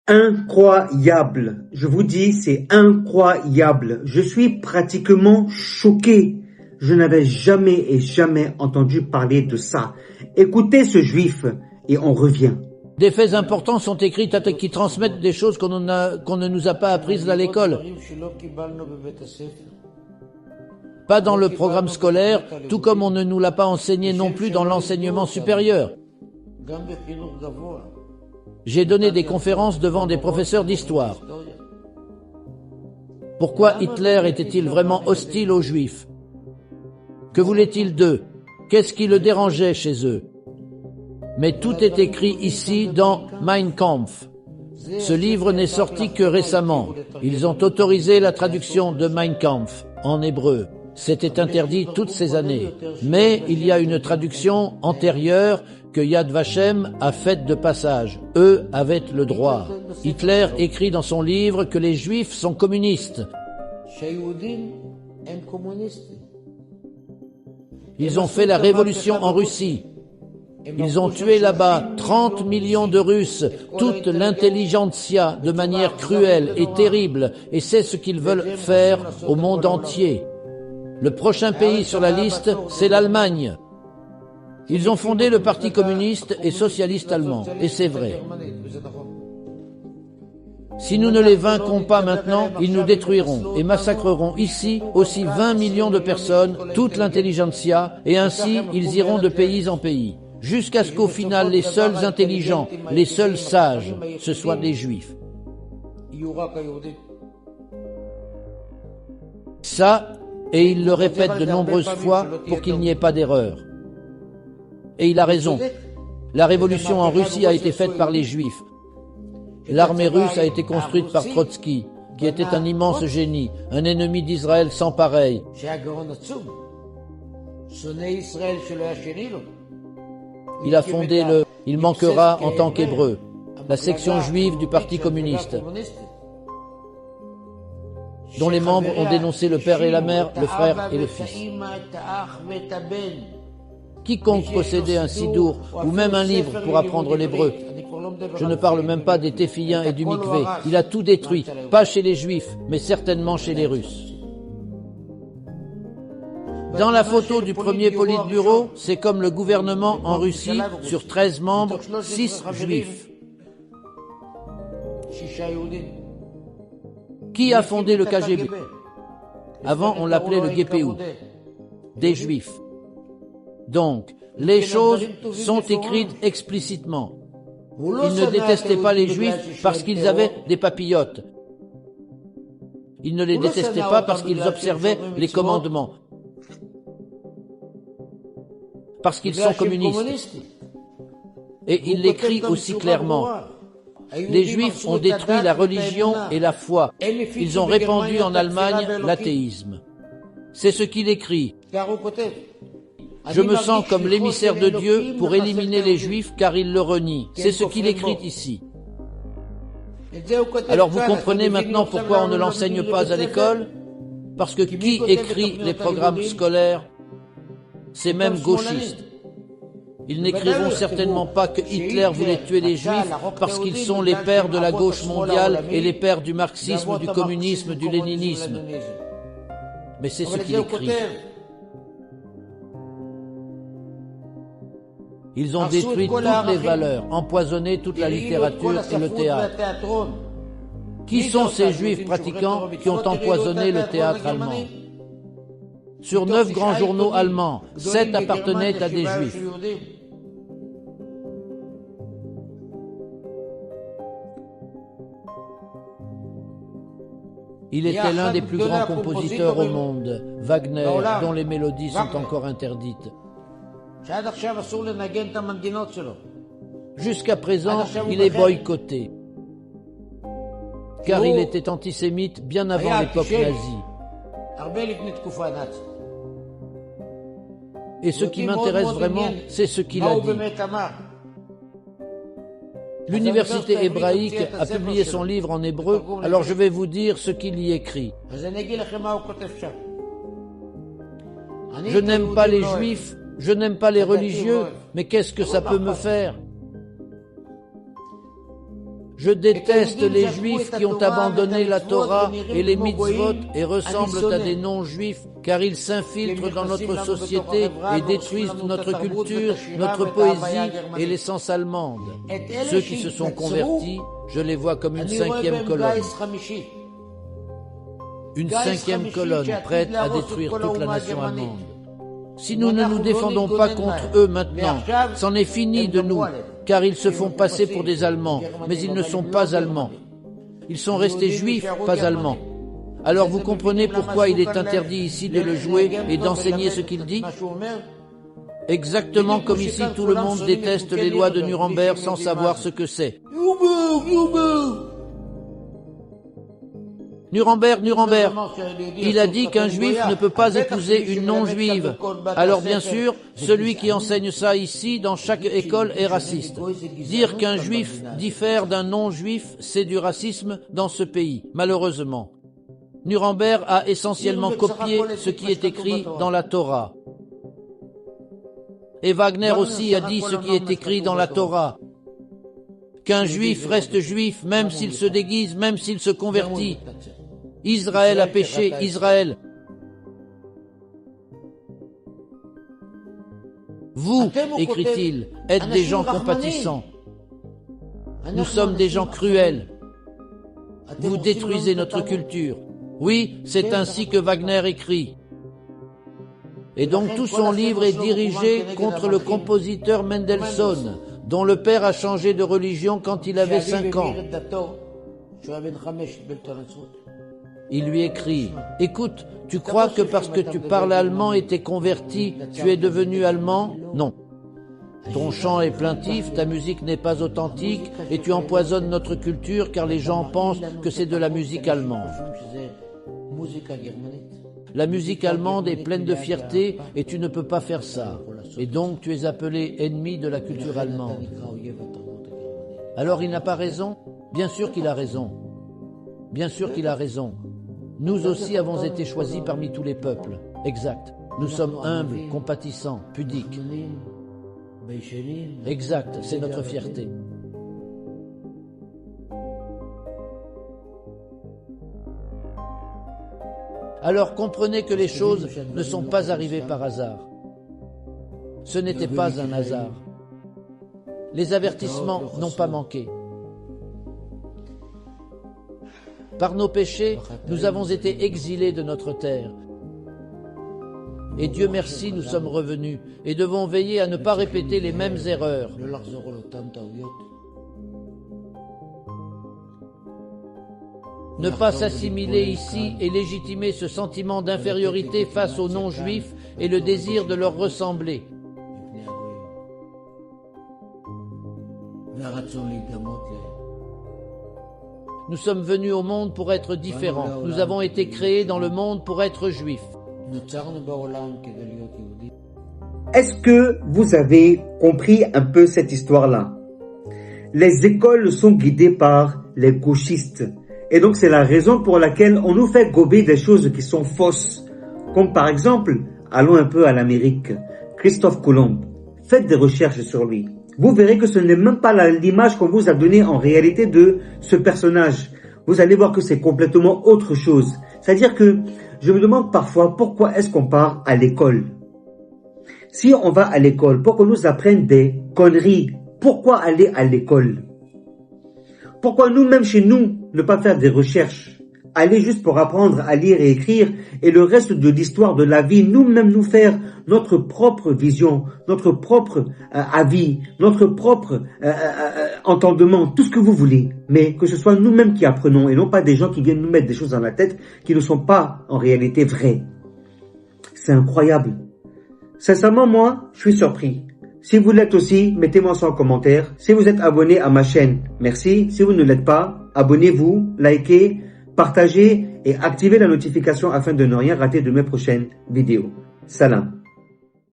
Incroyable! Je vous dis, c'est incroyable. Je suis pratiquement choqué. Je n'avais jamais entendu parler de ça. Écoutez ce juif et on revient. Des faits importants sont écrits qui transmettent des choses qu'on ne nous a pas apprises à l'école. Pas dans le programme scolaire, tout comme on ne nous l'a pas enseigné non plus dans l'enseignement supérieur. J'ai donné des conférences devant des professeurs d'histoire. Pourquoi Hitler était-il vraiment hostile aux Juifs? Que voulait-il d'eux? Qu'est-ce qui le dérangeait chez eux? Mais tout est écrit ici dans Mein Kampf. Ce livre n'est sorti que récemment. Ils ont autorisé la traduction de Mein Kampf en hébreu. C'était interdit toutes ces années. Mais il y a une traduction antérieure que Yad Vashem a faite de passage. Eux avaient le droit. Hitler écrit dans son livre que les Juifs sont communistes. Ils ont fait la révolution en Russie. Ils ont tué là-bas 30 millions de Russes, toute l'intelligentsia de manière cruelle et terrible, et c'est ce qu'ils veulent faire au monde entier. Le prochain pays sur la liste, c'est l'Allemagne. Ils ont fondé le Parti communiste et socialiste allemand, et c'est vrai. Si nous ne les vaincrons pas maintenant, ils nous détruiront et massacreront ici aussi 20 millions de personnes, toute l'intelligentsia, et ainsi ils iront de pays en pays, jusqu'à ce qu'au final les seuls intelligents, les seuls sages, ce soient les Juifs. Ça, et il le répète de nombreuses fois pour qu'il n'y ait pas d'erreur. Et il a raison. La révolution en Russie a été faite par les Juifs. L'armée russe a été construite par Trotsky, qui était un immense génie, un ennemi d'Israël sans pareil. Il a fondé Il manquera en tant qu'hébreu, la section juive du Parti communiste, dont les membres ont dénoncé le père et la mère, le frère et le fils. Quiconque possédait un sidour ou même un livre pour apprendre l'hébreu, je ne parle même pas des téfilins et du mikvé, il a tout détruit, pas chez les Juifs, mais certainement chez les Russes. Dans la photo du premier politburo, c'est comme le gouvernement en Russie, sur 13 membres, 6 Juifs. Qui a fondé le KGB? Avant, on l'appelait le GPU, des Juifs. Donc, les choses sont écrites explicitement. Ils ne détestaient pas les Juifs parce qu'ils avaient des papillotes. Ils ne les détestaient pas parce qu'ils observaient les commandements. Parce qu'ils sont communistes. Et il l'écrit aussi clairement. Les Juifs ont détruit la religion et la foi. Ils ont répandu en Allemagne l'athéisme. C'est ce qu'il écrit. Je me sens comme l'émissaire de Dieu pour éliminer les Juifs car ils le renient. C'est ce qu'il écrit ici. Alors vous comprenez maintenant pourquoi on ne l'enseigne pas à l'école? Parce que qui écrit les programmes scolaires? Ces mêmes gauchistes. Ils n'écriront certainement pas que Hitler voulait tuer les Juifs parce qu'ils sont les pères de la gauche mondiale et les pères du marxisme, du communisme, du léninisme. Mais c'est ce qu'il écrit. Ils ont détruit toutes les valeurs, empoisonné toute la littérature et le théâtre. Qui sont ces Juifs pratiquants qui ont empoisonné le théâtre allemand? Sur 9 grands journaux allemands, 7 appartenaient à des Juifs. Il était l'un des plus grands compositeurs au monde, Wagner, dont les mélodies sont encore interdites. Jusqu'à présent, il est boycotté, car il était antisémite bien avant l'époque nazie. Et ce qui m'intéresse vraiment, c'est ce qu'il a dit. L'université hébraïque a publié son livre en hébreu, alors je vais vous dire ce qu'il y écrit. Je n'aime pas les Juifs, je n'aime pas les religieux, mais qu'est-ce que ça peut me faire? Je déteste les Juifs qui ont abandonné la Torah et les mitzvot et ressemblent à des non-Juifs, car ils s'infiltrent dans notre société et détruisent notre culture, notre poésie et l'essence allemande. Ceux qui se sont convertis, je les vois comme une cinquième colonne. Une cinquième colonne prête à détruire toute la nation allemande. Si nous ne nous défendons pas contre eux maintenant, c'en est fini de nous, car ils se font passer pour des Allemands, mais ils ne sont pas Allemands. Ils sont restés juifs, pas Allemands. Alors vous comprenez pourquoi il est interdit ici de le jouer et d'enseigner ce qu'il dit? Exactement comme ici tout le monde déteste les lois de Nuremberg sans savoir ce que c'est. Nuremberg, il a dit qu'un juif ne peut pas épouser une non-juive. Alors bien sûr, celui qui enseigne ça ici, dans chaque école, est raciste. Dire qu'un juif diffère d'un non-juif, c'est du racisme dans ce pays, malheureusement. Nuremberg a essentiellement copié ce qui est écrit dans la Torah. Et Wagner aussi a dit ce qui est écrit dans la Torah. Qu'un juif reste juif, même s'il se déguise, même s'il se convertit. Israël a péché, Israël. Vous, écrit-il, êtes des gens compatissants. Nous sommes des gens cruels. Vous détruisez notre culture. Oui, c'est ainsi que Wagner écrit. Et donc tout son livre est dirigé contre le compositeur Mendelssohn, dont le père a changé de religion quand il avait 5 ans. Il lui écrit, « Écoute, tu crois que parce que tu parles allemand et t'es converti, tu es devenu allemand? Non. Ton chant est plaintif, ta musique n'est pas authentique et tu empoisonnes notre culture car les gens pensent que c'est de la musique allemande. La musique allemande est pleine de fierté et tu ne peux pas faire ça. Et donc tu es appelé ennemi de la culture allemande. » Alors il n'a pas raison? Bien sûr qu'il a raison. Bien sûr qu'il a raison. Nous aussi avons été choisis parmi tous les peuples. Exact. Nous sommes humbles, compatissants, pudiques. Exact, c'est notre fierté. Alors comprenez que les choses ne sont pas arrivées par hasard. Ce n'était pas un hasard. Les avertissements n'ont pas manqué. Par nos péchés, nous avons été exilés de notre terre. Et Dieu merci, nous sommes revenus et devons veiller à ne pas répéter les mêmes erreurs. Ne pas s'assimiler ici et légitimer ce sentiment d'infériorité face aux non-juifs et le désir de leur ressembler. Nous sommes venus au monde pour être différents. Nous avons été créés dans le monde pour être juifs. Est-ce que vous avez compris un peu cette histoire-là? Les écoles sont guidées par les gauchistes. Et donc c'est la raison pour laquelle on nous fait gober des choses qui sont fausses. Comme par exemple, allons un peu à l'Amérique. Christophe Colomb. Faites des recherches sur lui. Vous verrez que ce n'est même pas l'image qu'on vous a donnée en réalité de ce personnage. Vous allez voir que c'est complètement autre chose. C'est-à-dire que je me demande parfois pourquoi est-ce qu'on part à l'école. Si on va à l'école pour qu'on nous apprenne des conneries, pourquoi aller à l'école? Pourquoi nous-mêmes chez nous ne pas faire des recherches? Aller juste pour apprendre à lire et écrire et le reste de l'histoire de la vie, nous-mêmes nous faire notre propre vision, notre propre avis, notre propre entendement, tout ce que vous voulez. Mais que ce soit nous-mêmes qui apprenons et non pas des gens qui viennent nous mettre des choses dans la tête qui ne sont pas en réalité vraies. C'est incroyable. Sincèrement, moi, je suis surpris. Si vous l'êtes aussi, mettez-moi ça en commentaire. Si vous êtes abonné à ma chaîne, merci. Si vous ne l'êtes pas, abonnez-vous, likez, partagez et activez la notification afin de ne rien rater de mes prochaines vidéos. Salam.